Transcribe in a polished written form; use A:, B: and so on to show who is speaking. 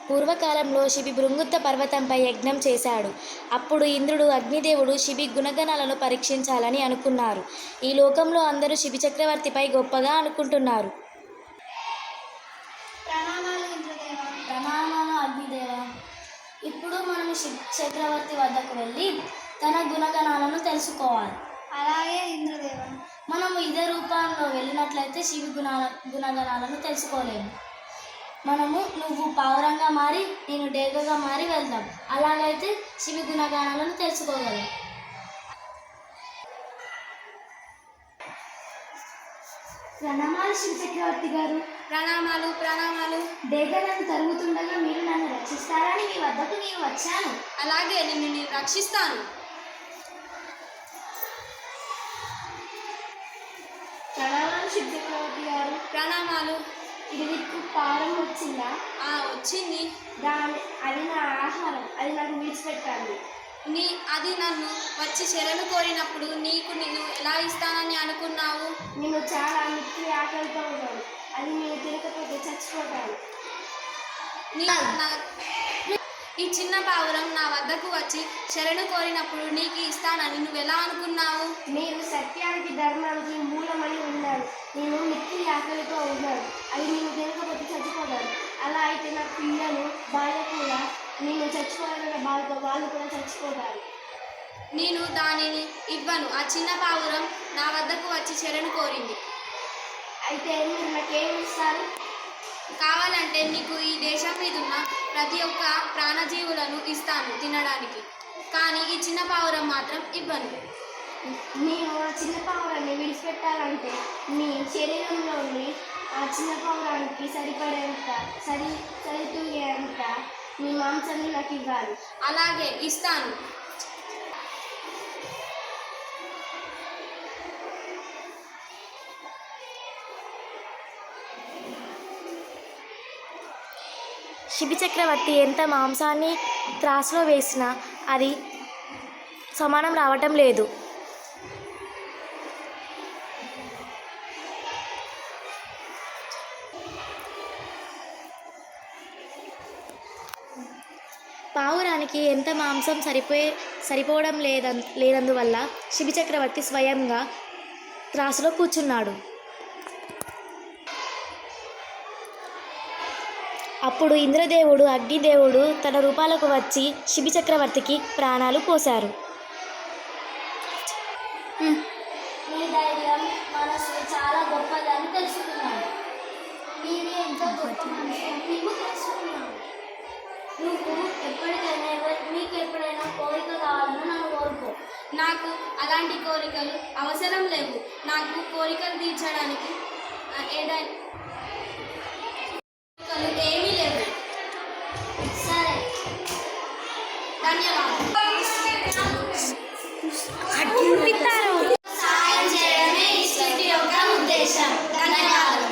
A: పూర్వకాలంలో శిబి భృంగుత్త పర్వతంపై యజ్ఞం చేశాడు. అప్పుడు ఇంద్రుడు, అగ్నిదేవుడు శిబి గుణగణాలను పరీక్షించాలని అనుకున్నారు. ఈ లోకంలో అందరూ శిబి చక్రవర్తిపై గొప్పగా అనుకుంటున్నారు.
B: ప్రణామాలు అగ్నిదేవ. ఇప్పుడు మనం శిబి చక్రవర్తి వద్దకు వెళ్ళి తన గుణగణాలను తెలుసుకోవాలి.
C: అలాగే ఇంద్రదేవ.
B: మనము ఇదే రూపంలో వెళ్ళినట్లయితే శివి గుణగణాలను తెలుసుకోలేము. నువ్వు పావురంగా మారి నేను డేగగా మారి వెళ్దాం. అలాగైతే శివి గుణగణాలను తెలుసుకోగలం.
C: ప్రణామాలు శివ చక్రవర్తి గారు.
B: ప్రణామాలు ప్రణామాలు.
C: డేగ నన్ను తరుగుతుండగా మీరు నన్ను రక్షిస్తారని మీ వద్దకు నేను వచ్చాను.
B: అలాగే నేను రక్షిస్తాను.
C: ప్రణామాలు శివ చక్రవర్తి గారు.
B: ప్రణామాలు.
C: ఇది నీకు పారం వచ్చిందా?
B: వచ్చింది.
C: అది నా ఆహారం, అది నాకు విడిచిపెట్టాలి.
B: అది నన్ను వచ్చి శరణు కోరినప్పుడు నేను ఎలా ఇస్తానని అనుకున్నావు?
C: నేను చాలా మిక్కిలి ఆకలితో ఉన్నాను. అది నేను తినకపోతే చచ్చిపోతాను.
B: ఈ చిన్న పావురం నా వద్దకు వచ్చి శరణు కోరినప్పుడు నీకు ఇస్తానని నువ్వెలా అనుకున్నావు?
C: మీరు సత్యానికి ధర్మానికి మూలమని ఉన్నారు. నేను మిక్కిలి ఆకలితో ఉన్నాను. అది నేను తినకపోతే చచ్చిపోతాను. అలా అయితే నా పిల్లలు భార్య కూడా నేను చచ్చిపోవాలన్న బాధతో వాళ్ళు కూడా చచ్చిపోతారు.
B: నేను దానిని ఇవ్వను. ఆ చిన్న పావురం నా వద్దకు వచ్చి శరణు కోరింది.
C: అయితే మీరు నాకేమి ఇస్తారు?
B: కావాలంటే నీకు ఈ దేశం మీద ఉన్న ప్రతి ఒక్క ప్రాణజీవులను ఇస్తాను తినడానికి. కానీ ఈ చిన్న పావురం మాత్రం ఇవ్వను.
C: నేను ఆ చిన్న పావురాన్ని విడిచిపెట్టాలంటే మీ శరీరంలోని ఆ చిన్న పావురానికి సరిపడేంత సరితూగేంత మీ మాంసాన్ని నాకు ఇవ్వాలి.
B: అలాగే ఇస్తాను.
A: శిబి చక్రవర్తి ఎంత మాంసాన్ని త్రాసులో వేసినా అది సమానం రావటం లేదు. పావురానికి ఎంత మాంసం సరిపోవడం లేనందువల్ల శిబి చక్రవర్తి స్వయంగా త్రాసులో కూర్చున్నాడు. అప్పుడు ఇంద్రదేవుడు, అగ్నిదేవుడు తన రూపాలకు వచ్చి శిబి చక్రవర్తికి ప్రాణాలు పోశారు.
B: మీ ధైర్యం మనసు చాలా గొప్పదని తెలుసుకున్నాను. మీది ఎంత గొప్ప మనసు నీకు తెలుసుకున్నాను. మీకు ఎప్పుడైనా కోరిక కావాలని నన్ను కోరుకో. నాకు అలాంటి కోరికలు అవసరం లేవు. నాకు కోరికలు తీర్చడానికి ఏమీ లేవు. సరే, ధన్యవాదాలు. సాయం చేయడమే ఈ స్థితి యొక్క ఉద్దేశం. ధన్యవాదాలు.